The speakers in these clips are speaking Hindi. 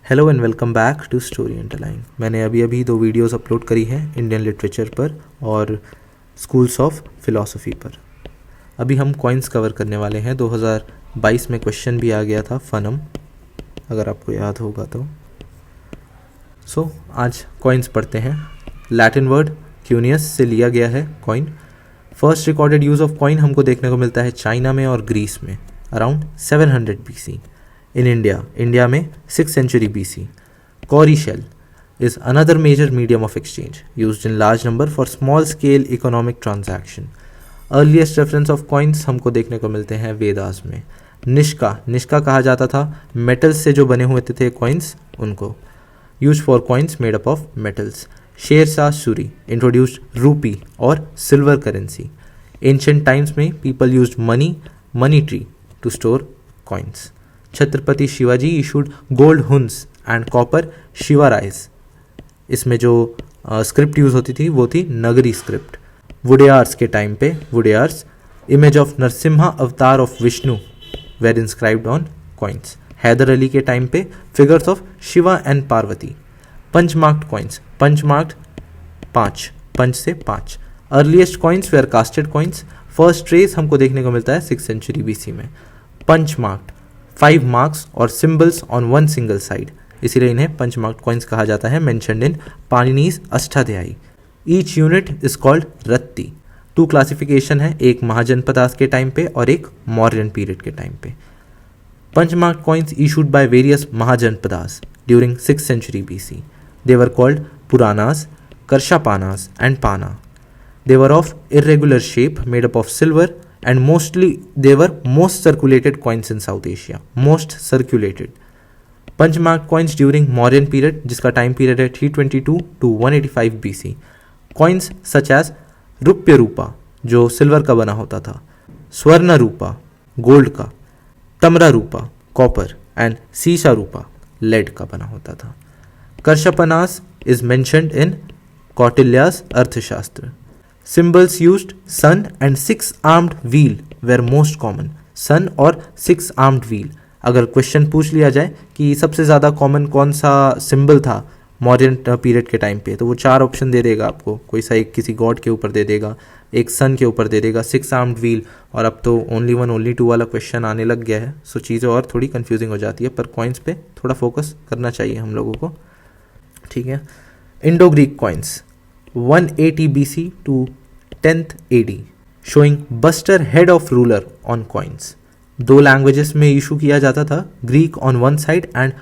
Hello and welcome back to story underline. मैंने अभी अभी 2 वीडियोस अपलोड करी हैं इंडियन लिटरेचर पर और स्कूल्स ऑफ फिलॉसफी पर। अभी हम कॉइन्स कवर करने वाले हैं। 2022 में क्वेश्चन भी आ गया था फनम, अगर आपको याद होगा तो। आज कॉइन्स पढ़ते हैं। लैटिन वर्ड क्यूनियस से लिया गया है coin. First recorded use of coin हमको देखने को मिलता है चाइना में और ग्रीस में अराउंड 700 BC। In India में 6th century BC. Cowrie shell is another major medium of exchange used in large number for small scale economic transaction. Earliest reference of coins हमको देखने को मिलते हैं वेदास में। निष्का कहा जाता था मेटल्स से जो बने हुए थे कॉइन्स उनको। Use for coins made up of metals. Sher Shah Suri introduced rupee और सिल्वर करेंसी। एंशियंट टाइम्स में people used money tree to store coins. Chhatrapati Shivaji issued gold huns and copper Shivrai. इसमें जो स्क्रिप्ट यूज़ होती थी वो थी नगरी स्क्रिप्ट। वुडेयार्स के टाइम पे वुडेयार्स image of Narasimha avatar of Vishnu were inscribed on coins. Hyder Ali के टाइम पे figures of Shiva and Parvati. Punchmarked coins, punchmarked 5, punch से 5। Earliest coins were casted coins. First trace हमको देखने को मिलता है 6th century BC में। पंचमार्क्ड 5 मार्क्स और symbols on one single side, इसीलिए इन्हें पंचमार्क्ड कॉइन्स कहा जाता है। Mentioned in Panini's Ashtadhyayi. Each unit is called ratti. 2 classification है, एक महाजनपदास के टाइम पे और एक मौर्यन पीरियड के टाइम पे। Punch-marked coins issued by various mahajanapadas during 6th century BC. They were called Puranas, Karshapanas and Pana. They were of irregular shape, made up of silver, and they were most circulated coins in South Asia. Most circulated. Punchmarked coins during Mauryan period, जिसका टाइम पीरियड है 322 to 185 BC. Coins such as रुप्य रूपा जो सिल्वर का बना होता था, स्वर्ण रूपा गोल्ड का, तम्रा रूपा कॉपर एंड सीसा रूपा लेड का बना होता था। कर्षपनास इज मेंशन्ड इन कौटिल्यास अर्थशास्त्र। Symbols used sun and 6-armed wheel were most common. sun और 6-armed wheel। अगर क्वेश्चन पूछ लिया जाए कि सबसे ज़्यादा कॉमन कौन सा सिंबल था मॉडर्न पीरियड के टाइम पे, तो वो 4 ऑप्शन दे देगा आपको। कोई सा एक किसी गॉड के ऊपर दे देगा, एक सन के ऊपर दे देगा, 6-armed wheel, और अब तो ओनली 1 ओनली 2 वाला क्वेश्चन आने लग गया है। सो चीज़ें और थोड़ी कन्फ्यूजिंग हो जाती है, पर कॉइन्स पे थोड़ा फोकस करना चाहिए हम लोगों को, ठीक है। Indo Greek coins 180 BC to 10th AD, showing buster head of ruler on coins. 2 languages में इशू किया जाता था, Greek on one side and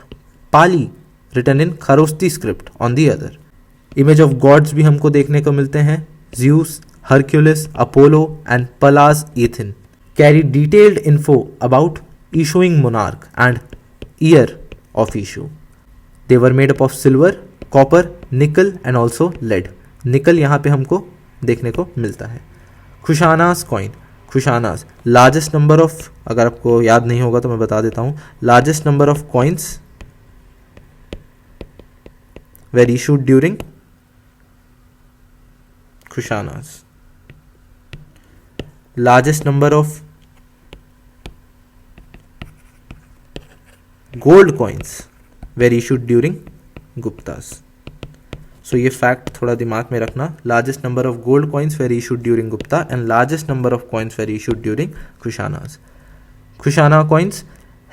Pali written in Kharosthi script on the other. Image of gods भी हमको देखने को मिलते हैं, Zeus, Hercules, Apollo and Pallas Athena. Carry detailed info about issuing monarch and year of issue. They were made up of silver, copper, nickel and also lead. Nickel यहाँ पे हमको देखने को मिलता है। Kushanas coin, खुशानास largest number of, अगर आपको याद नहीं होगा तो मैं बता देता हूँ, largest number of coins were issued during Kushanas. Largest number of gold coins were issued during Guptas. So ये फैक्ट थोड़ा दिमाग में रखना। Largest number of gold coins were issued during Gupta and largest number of coins were issued during Kushanas. Kushana coins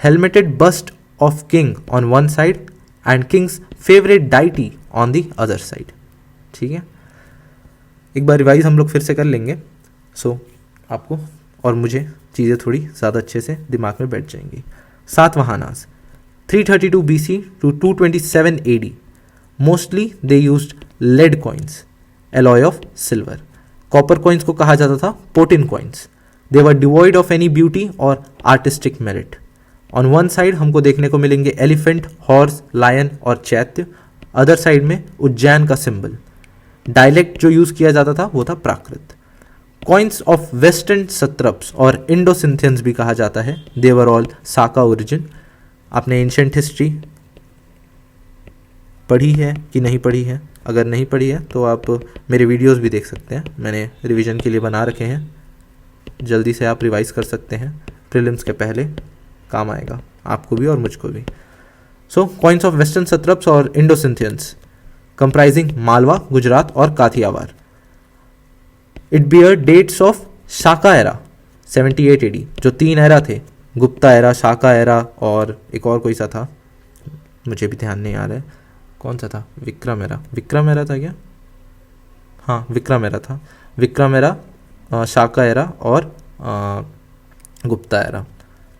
helmeted bust of king on one side and king's favourite deity on the other side, ठीक है। एक बार रिवाइज हम लोग फिर से कर लेंगे, सो आपको और मुझे चीज़ें थोड़ी ज़्यादा अच्छे से दिमाग में बैठ जाएंगी। सातवाहनास 332 BC to 227 AD. Mostly they used lead coins, alloy of silver. Copper coins को कहा जाता था Potin coins. They were devoid of any beauty or artistic merit. On one side हमको देखने को मिलेंगे elephant, horse, lion और चैत्य। अदर साइड में उज्जैन का सिंबल। डायलेक्ट जो यूज किया जाता था वो था प्राकृत। कॉइन्स ऑफ वेस्टर्न सत्रप्स और इंडो सिंथियंस भी कहा जाता है। दे वर ऑल साका ओरिजिन। आपने एंशिएंट हिस्ट्री पढ़ी है कि नहीं पढ़ी है? अगर नहीं पढ़ी है तो आप मेरे वीडियोस भी देख सकते हैं, मैंने रिवीजन के लिए बना रखे हैं। जल्दी से आप रिवाइज कर सकते हैं, प्रीलिम्स के पहले काम आएगा आपको भी और मुझको भी। So coins of western satraps और इंडोसिंथियंस कंप्राइजिंग मालवा, गुजरात और Kathiawar. It bear dates of Shaka era 78 AD. जो 3 एरा थे, गुप्ता एरा, शाका एरा और एक और कोई सा था, मुझे भी ध्यान नहीं आ रहा है कौन सा था. विक्रम एरा, विक्रम एरा था क्या? हाँ, विक्रम एरा था. विक्रम एरा, शाका एरा और गुप्ता एरा.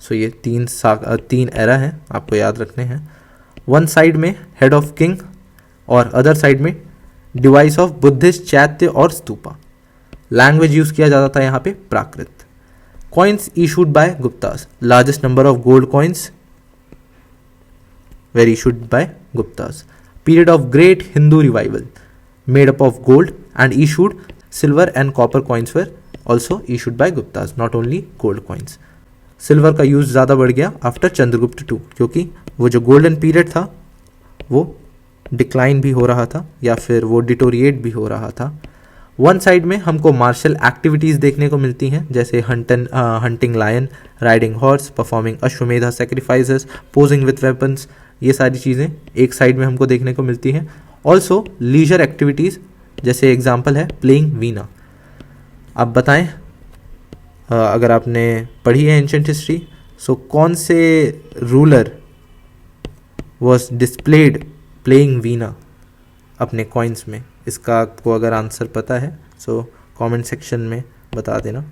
सो ये 3 एरा हैं, आपको याद रखने हैं. वन साइड में हेड ऑफ किंग और अदर साइड में डिवाइस ऑफ बुद्धिस्ट चैत्य और स्तूपा. लैंग्वेज यूज किया जाता था यहाँ पे Prakrit. Coins issued by Guptas. Largest number of gold coins were issued by Guptas. Period of great Hindu revival made up of gold and issued silver and copper coins were also issued by Guptas, not only gold coins. Silver का यूज ज़्यादा बढ़ गया आफ्टर चंद्रगुप्त II, क्योंकि वो जो गोल्डन पीरियड था वो डिक्लाइन भी हो रहा था या फिर वो डिटोरिएट भी हो रहा था. वन साइड में हमको मार्शल एक्टिविटीज़ देखने को मिलती हैं, जैसे hunting lion, riding horse, performing Ashvamedha sacrifices, posing with weapons. ये सारी चीज़ें एक साइड में हमको देखने को मिलती हैं. ऑल्सो लीजर एक्टिविटीज़, जैसे एग्जाम्पल है प्लेइंग वीणा. आप बताएं, अगर आपने पढ़ी है एंशंट हिस्ट्री, सो कौन से रूलर वॉज डिस्प्लेड प्लेइंग वीणा अपने कॉइन्स में? इसका आपको अगर आंसर पता है सो कमेंट सेक्शन में बता देना,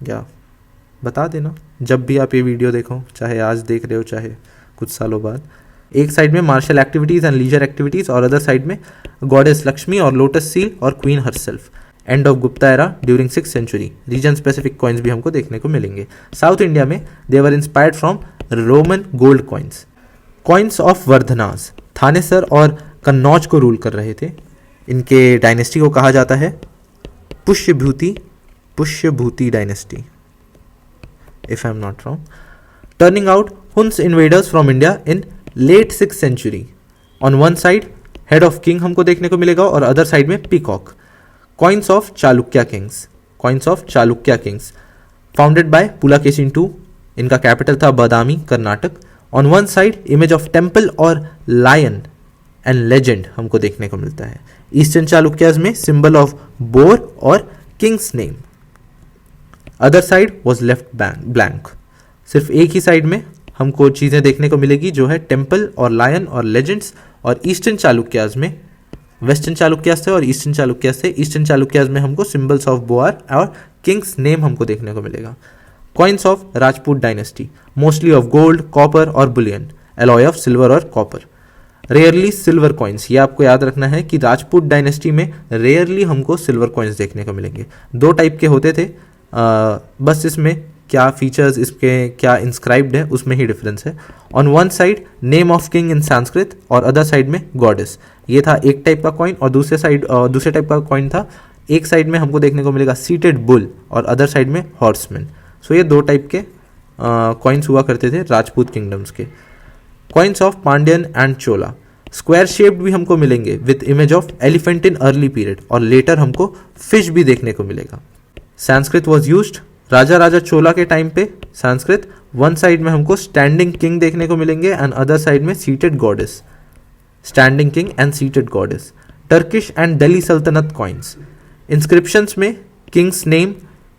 या बता देना जब भी आप ये वीडियो देखो, चाहे आज देख रहे हो चाहे कुछ सालों बाद. एक साइड में martial activities and leisure activities और अदर साइड में गॉडेस लक्ष्मी और लोटस सील और queen herself. End of Gupta era during 6th century. Region specific coins भी हमको देखने को मिलेंगे. साउथ इंडिया में they were inspired from Roman gold coins. Coins of Vardhanas Thanesar और कन्नौज को रूल कर रहे थे. इनके डायनेस्टी को कहा जाता है Pushyabhuti dynasty, if I'm not wrong. Turning out Huns invaders from India in late 6th century. On one side head of king हमको देखने को मिलेगा और अदर साइड में peacock. Coins of Chalukya kings. Coins of Chalukya kings founded by Pulakeshin II. इनका कैपिटल था बदामी, Karnataka. On one side image of temple और lion and legend हमको देखने को मिलता है. ईस्टर्न चालुक्याज में सिंबल ऑफ बोर और king's name. Other side was left blank. सिर्फ एक ही साइड में हमको चीज़ें देखने को मिलेगी जो है टेम्पल और लायन और लेजेंड्स. और ईस्टर्न चालुक्याज में, वेस्टर्न चालुक्याज थे और ईस्टर्न चालुक्याज थे, ईस्टर्न चालुक्याज में हमको सिंबल्स ऑफ बोआर और किंग्स नेम हमको देखने को मिलेगा. Coins of Rajput dynasty mostly of gold, copper और बुलियन, अलॉय ऑफ सिल्वर और कॉपर. Rarely silver coins. ये आपको याद रखना है कि राजपूत डायनेस्टी में रेयरली हमको सिल्वर कॉइन्स देखने को मिलेंगे. 2 टाइप के होते थे, बस इसमें क्या फीचर्स, इसके क्या इंस्क्राइब्ड है उसमें ही डिफरेंस है. On one side name of king in Sanskrit और अदर साइड में गॉडेस. ये था एक टाइप का कॉइन. और दूसरे टाइप का कॉइन था, एक साइड में हमको देखने को मिलेगा सीटेड बुल और अदर साइड में हॉर्समैन. सो ये 2 टाइप के कॉइन्स हुआ करते थे राजपूत किंगडम्स के. Coins of Pandyan and Chola square shaped भी हमको मिलेंगे with image of elephant in early period, और लेटर हमको फिश भी देखने को मिलेगा. संस्कृत वॉज यूज्ड राजा चोला के टाइम पे. संस्कृत वन साइड में हमको स्टैंडिंग किंग देखने को मिलेंगे एंड अदर साइड में seated goddess. Standing king and seated goddess. Turkish and Delhi Sultanate coins. Inscriptions में किंग्स नेम,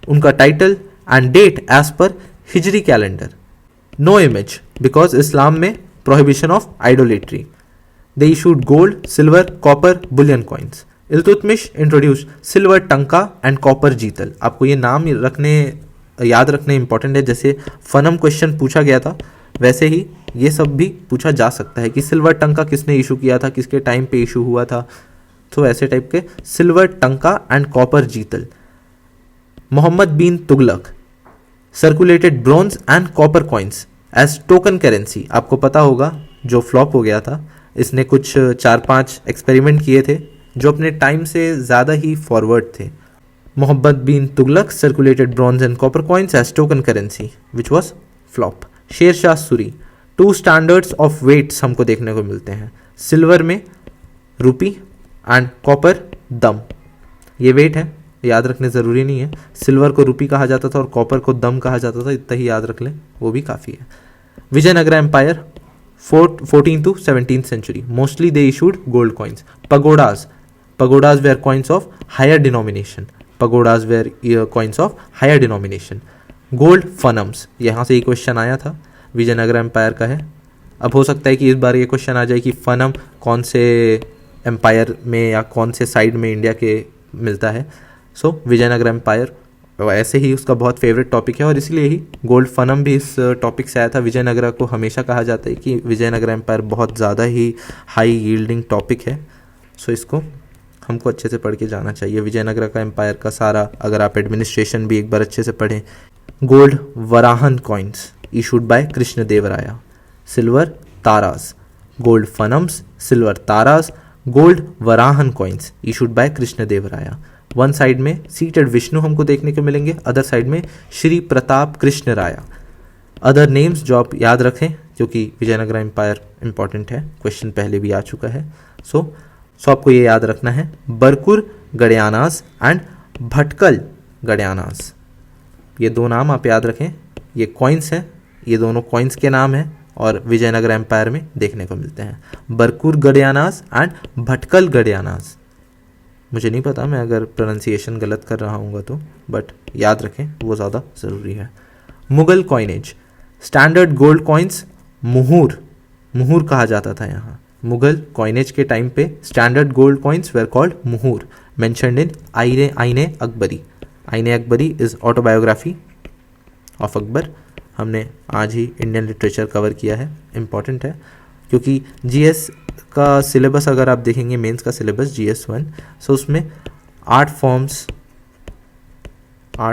उनका टाइटल एंड डेट एज पर Hijri calendar. No image because Islam में prohibition of idolatry. They issued gold, silver, copper, bullion coins. Iltutmish introduce silver tanka and copper jital. आपको ये नाम याद रखने इंपॉर्टेंट है. जैसे फनम क्वेश्चन पूछा गया था वैसे ही ये सब भी पूछा जा सकता है कि सिल्वर टंका किसने इशू किया था, किसके टाइम पे इशू हुआ था. तो ऐसे टाइप के silver tanka and copper jital. Mohammad bin Tughlaq circulated bronze and copper coins as token currency. आपको पता होगा जो फ्लॉप हो गया था, इसने कुछ 4-5 एक्सपेरिमेंट किए थे जो अपने टाइम से ज़्यादा ही फॉरवर्ड थे. Mohammad bin Tughlaq circulated bronze and copper coins as token currency which was flop. Sher Shah Suri 2 standards of weights हमको देखने को मिलते हैं. सिल्वर में रुपी एंड कॉपर दम. ये वेट है, याद रखने ज़रूरी नहीं है. सिल्वर को रुपी कहा जाता था और कॉपर को दम कहा जाता था, इतना ही याद रख लें, वो भी काफ़ी है. Vijayanagara empire 14th to 17th century. Mostly they issued gold coins. Pagodas were coins of higher denomination. Coins of higher denomination. Gold fanams, यहाँ से ये क्वेश्चन आया था, विजयनगर एम्पायर का है. अब हो सकता है कि इस बार ये क्वेश्चन आ जाए कि फनम कौन से एम्पायर में या कौन से साइड में इंडिया के मिलता है. सो विजयनगर एम्पायर ऐसे ही उसका बहुत फेवरेट टॉपिक है और इसलिए ही गोल्ड फनम भी इस टॉपिक से आया था. विजयनगर को हमेशा कहा जाता है कि विजयनगर एम्पायर बहुत ज़्यादा ही हाई यील्डिंग टॉपिक है. सो इसको हमको अच्छे से पढ़ के जाना चाहिए. विजयनगर का एम्पायर का सारा, अगर आप एडमिनिस्ट्रेशन भी एक बार अच्छे से पढ़ें. Gold varahan coins issued by Krishnadevaraya. Silver taras. Gold fanams, silver taras, gold varahan coins issued by Krishnadevaraya. One side में सीटेड विष्णु हमको देखने को मिलेंगे, अदर साइड में श्री प्रताप कृष्ण राया. अदर नेम्स जो आप याद रखें क्योंकि विजयनगर एम्पायर इंपॉर्टेंट है, क्वेश्चन पहले भी आ चुका है. सो आपको ये याद रखना है. बरकुर गड़यानास एंड भटकल गड़यानास, ये दो नाम आप याद रखें. ये कॉइन्स हैं, ये दोनों कॉइन्स के नाम हैं और विजयनगर एम्पायर में देखने को मिलते हैं. बरकुर गड़यानास एंड भटकल गड़यानास. मुझे नहीं पता, मैं अगर प्रोनाउंसिएशन गलत कर रहा हूँ तो, बट याद रखें वो ज़्यादा ज़रूरी है. Mughal coinage. Standard gold coins mohur कहा जाता था यहाँ. मुगल कॉइनेज के टाइम पे standard gold coins were called mohur, mentioned in आईने Akbari. Ain Akbari is autobiography of Akbar. हमने आज ही इंडियन लिटरेचर कवर किया है, इम्पॉर्टेंट है क्योंकि जीएस का सिलेबस अगर आप देखेंगे, मेंस का सिलेबस GS 1, सो उसमें आर्ट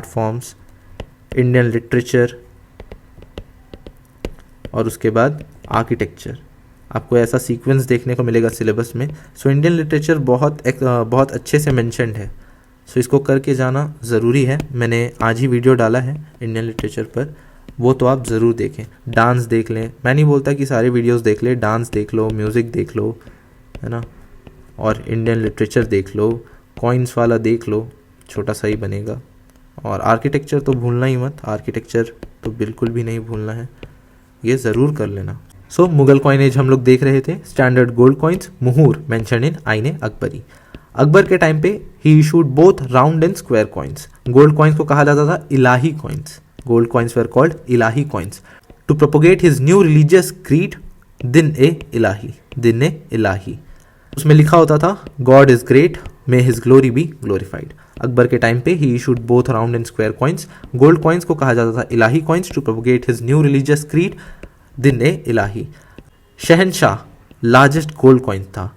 फॉर्म्स, इंडियन लिटरेचर और उसके बाद आर्किटेक्चर, आपको ऐसा सीक्वेंस देखने को मिलेगा सिलेबस में. सो इंडियन लिटरेचर बहुत अच्छे से मेंशन्ड है. सो इसको करके जाना ज़रूरी है. मैंने आज ही वीडियो डाला है इंडियन लिटरेचर पर, वो तो आप ज़रूर देखें. डांस देख लें, मैं नहीं बोलता कि सारे वीडियोस देख लें, डांस देख लो, म्यूज़िक देख लो, है ना, और इंडियन लिटरेचर देख लो, कॉइन्स वाला देख लो, छोटा सा ही बनेगा. और आर्किटेक्चर तो भूलना ही मत, आर्किटेक्चर तो बिल्कुल भी नहीं भूलना है, ये ज़रूर कर लेना. सो मुगल कॉइनेज हम लोग देख रहे थे. Standard gold coins mohur mentioned in आईने अकबरी. अकबर के टाइम पे ही issued both round and square coins. Gold coins को कहा जाता था Ilahi coins. Gold coins were called ilahi coins. To propagate his new religious creed, Din-e-ilahi. उसमें लिखा होता था God is great, may his glory be glorified. Akbar के टाइम पे he issued both round and square coins. Gold coins को कहा जाता था ilahi coins to propagate his new religious creed, Din-e-ilahi. शहनशाह largest gold coin था.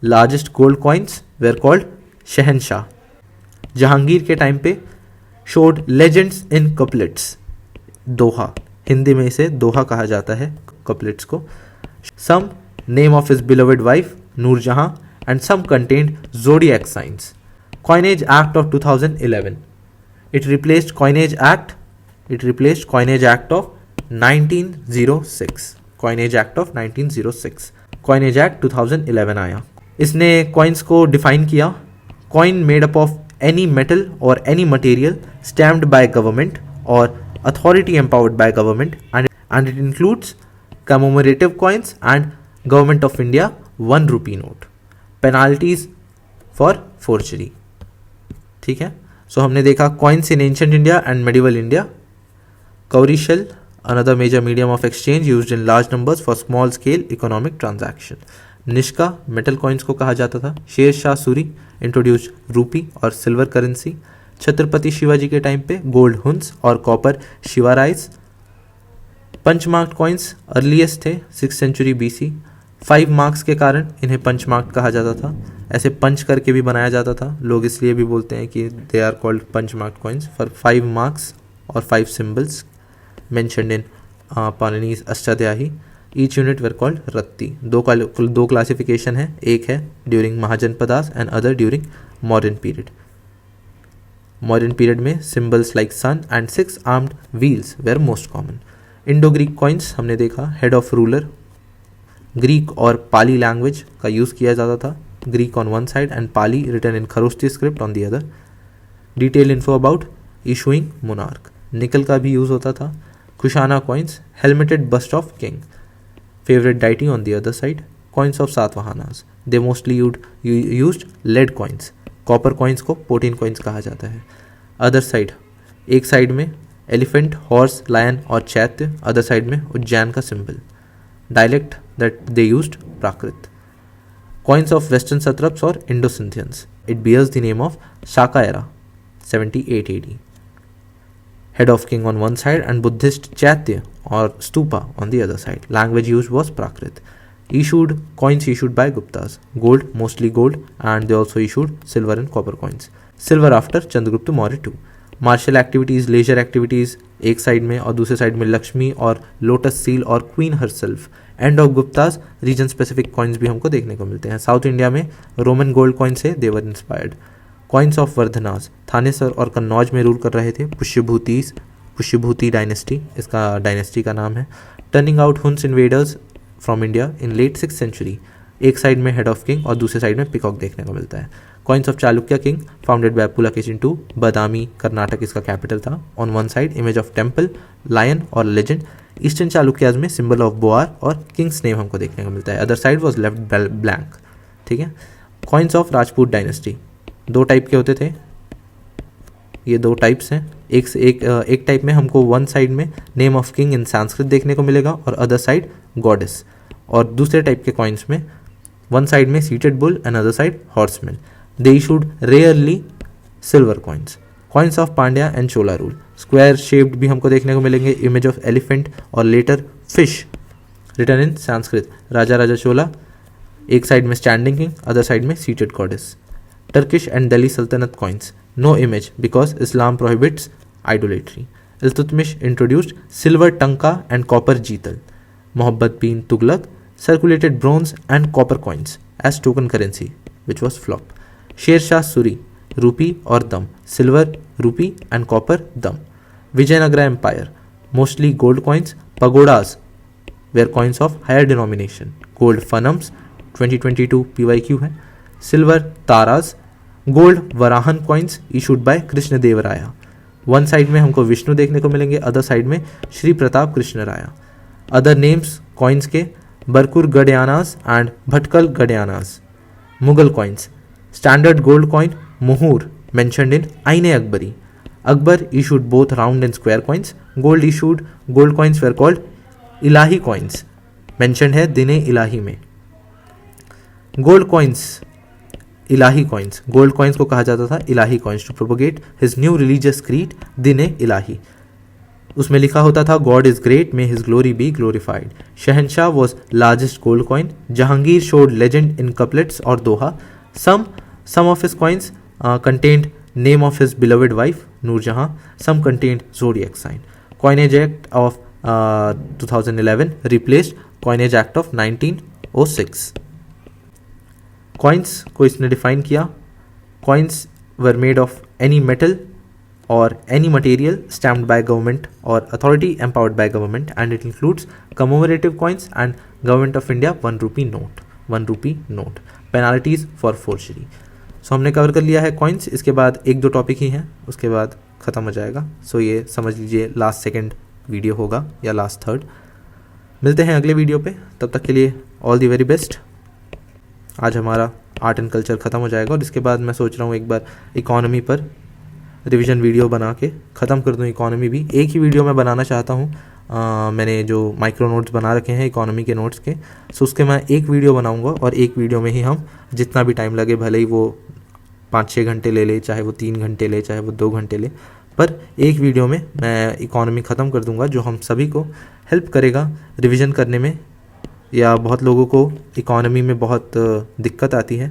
Largest gold coins were called शहनशाह. जहांगीर के टाइम पे showed legends in couplets. Doha, Hindi में इसे दोहा कहा जाता है कपलेट्स को. Some name of his beloved wife Nurjahan and some contained zodiac science. Coinage act of 2011. It replaced coinage act of 1906. Coinage act of 1906. Coinage act 2011 आया. इसने कॉइन्स को डिफाइन किया. Coin made up of any metal or any material stamped by government or authority empowered by government, and it includes commemorative coins and Government of India 1 rupee note. Penalties for forgery. ठीक है. सो हमने देखा coins in ancient India and medieval India. Cowrie shell, another major medium of exchange used in large numbers for small scale economic transaction. Nishka metal coins को कहा जाता था. शेर शाह सूरी इंट्रोड्यूस रूपी और सिल्वर करेंसी. छत्रपति शिवाजी के टाइम पे गोल्ड हुंस और कॉपर शिवाराइज. पंचमार्क कॉइन्स अर्लीस्ट थे 6th century BC. 5 मार्क्स के कारण इन्हें पंचमार्क कहा जाता था. ऐसे पंच करके भी बनाया जाता था, लोग इसलिए भी बोलते हैं कि they are called punchmark coins for 5 marks और 5 symbols mentioned in Panini's Ashtadhyayi. Each unit were called ratti. दो क्लासिफिकेशन है, एक है during Mahajanapadas and other during modern period. Modern period में symbols like sun and 6 armed wheels were most common. Indo Greek coins हमने देखा, हेड ऑफ रूलर. ग्रीक और पाली लैंग्वेज का यूज़ किया जाता था. Greek on one side and Pali written in Kharosthi script on the other. Detail info about issuing monarch. Nickel का भी यूज़ होता था. Kushana coins helmeted bust of king. Favorite deity on the other side. Coins of Satavahanas. They mostly used lead coins. Copper coins को पोटीन कॉइन्स कहा जाता है. अदर साइड, एक साइड में एलिफेंट, हॉर्स, लायन और चैत्य, अदर साइड में उज्जैन का symbol. Dialect that they used Prakrit. Coins of western satraps और Indo Scythians. It bears the name of Shaka era 78 AD. Head of king on one side and Buddhist chaitya or stupa on the other side. Language used was Prakrit. Coins issued by Guptas. Gold, mostly gold, and they also issued silver and copper coins. Silver after Chandragupta Maurya too. Martial activities, leisure activities, एक साइड में और दूसरे साइड में लक्ष्मी और लोटस सील और queen herself. End of Guptas region specific coins भी हमको देखने को मिलते हैं. साउथ इंडिया में रोमन गोल्ड कॉइन से they were inspired. Coins of Vardhanas, Thanesar और कन्नौज में रूल कर रहे थे. पुष्यभूति डायनेस्टी इसका डायनेस्टी का नाम है. Turning out Huns invaders from India in late 6th century. एक साइड में हेड ऑफ किंग और दूसरे साइड में पिकॉक देखने को मिलता है. Coins of Chalukya king founded by Pulakeshin II. Badami Karnataka इसका कैपिटल था. On one side image of temple, lion और लेजेंड. ईस्टर्न चालुक्याज में सिंबल ऑफ बोआर और किंग्स नेम हमको देखने को मिलता है. Other side was left blank. ठीक है. कॉइन्स ऑफ राजपूत डायनेस्टी दो टाइप के होते थे. ये दो टाइप्स हैं. एक टाइप में हमको वन साइड में name of king in Sanskrit देखने को मिलेगा और अदर साइड गॉडेस. और दूसरे टाइप के कॉइन्स में वन साइड में seated bull and other side horseman. They issued rarely silver coins. Coins of Pandya and Chola rule. Square shaped भी हमको देखने को मिलेंगे. इमेज ऑफ एलिफेंट और letter fish written in Sanskrit. Raja Chola, एक साइड में स्टैंडिंग किंग, अदर साइड में seated goddess. Turkish and Delhi Sultanate coins. No image because Islam prohibits idolatry. Iltutmish introduced silver tanka and copper jeetal. Muhammad bin Tughlaq circulated bronze and copper coins as token currency, which was flop. Sher Shah Suri, rupee or dam. Silver, rupee and copper dam. Vijayanagara Empire, mostly gold coins. Pagodas were coins of higher denomination. Gold funums, 2022 PYQ है. Silver ताराज. Gold varahan coins issued by Krishna Deva Raya. One side में हमको विष्णु देखने को मिलेंगे, अदर साइड में श्री प्रताप कृष्ण राया. अदर नेम्स कॉइन्स के Barkur gadyanas and Bhatkal gadyanas. Mughal coins. Standard gold coin Muhur mentioned in आईने Akbari. Akbar issued both round and square coins. Gold coins were called Ilahi coins. Mentioned है दिने इलाही में. Gold coins Ilahi coins. Gold coins को कहा जाता था Ilahi coins to propagate his new religious creed Dine Ilahi. उसमें लिखा होता था God is great, may his glory be glorified. शहनशाह was largest gold coin. Jahangir showed legend in couplets और doha. Some of his coins contained name of his beloved wife Nurjahan. Some contained zodiac sign. Coinage act of 2011 replaced coinage act of 1906. Coins को इसने डिफाइन किया. Coins were made of any metal और any material stamped by government और authority empowered by government and it includes commemorative coins and government of India 1 rupee note. Penalties for forgery. So हमने कवर कर लिया है कॉइन्स. इसके बाद 1-2 टॉपिक ही हैं, उसके बाद ख़त्म हो जाएगा. सो ये समझ लीजिए लास्ट सेकेंड वीडियो होगा या लास्ट थर्ड. मिलते हैं अगले वीडियो पे. तब तक के लिए ऑल दी वेरी बेस्ट. आज हमारा आर्ट एंड कल्चर ख़त्म हो जाएगा और इसके बाद मैं सोच रहा हूँ एक बार इकोनॉमी पर रिवीजन वीडियो बना के ख़त्म कर दूँ. इकोनॉमी भी एक ही वीडियो में बनाना चाहता हूँ. मैंने जो माइक्रो नोट्स बना रखे हैं इकोनॉमी के नोट्स के, सो उसके मैं एक वीडियो बनाऊँगा और एक वीडियो में ही हम जितना भी टाइम लगे, भले ही वो 5-6 घंटे ले, चाहे वो 3 घंटे ले, चाहे वो 2 घंटे ले, पर एक वीडियो में मैं इकोनॉमी ख़त्म कर दूँगा जो हम सभी को हेल्प करेगा रिविज़न करने में. या बहुत लोगों को इकोनॉमी में बहुत दिक्कत आती है,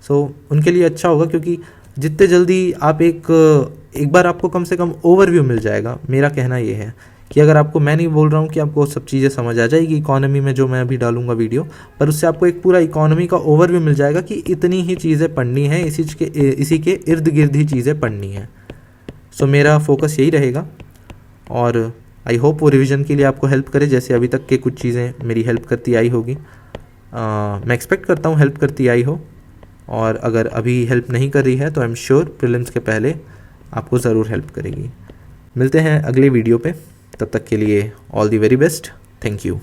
सो उनके लिए अच्छा होगा क्योंकि जितने जल्दी आप एक बार आपको कम से कम ओवरव्यू मिल जाएगा. मेरा कहना ये है कि अगर आपको, मैं नहीं बोल रहा हूँ कि आपको सब चीज़ें समझ आ जाएगी इकोनॉमी में जो मैं अभी डालूंगा वीडियो, पर उससे आपको एक पूरा इकोनॉमी का ओवरव्यू मिल जाएगा कि इतनी ही चीज़ें पढ़नी है, इसी के इर्द गिर्द ही चीज़ें पढ़नी है. सो मेरा फोकस यही रहेगा और आई होप वो रिवीजन के लिए आपको हेल्प करे जैसे अभी तक के कुछ चीज़ें मेरी हेल्प करती आई होगी. मैं एक्सपेक्ट करता हूँ हेल्प करती आई हो, और अगर अभी हेल्प नहीं कर रही है तो आई एम श्योर प्रीलिम्स के पहले आपको ज़रूर हेल्प करेगी. मिलते हैं अगले वीडियो पे. तब तक के लिए all the very best. Thank you.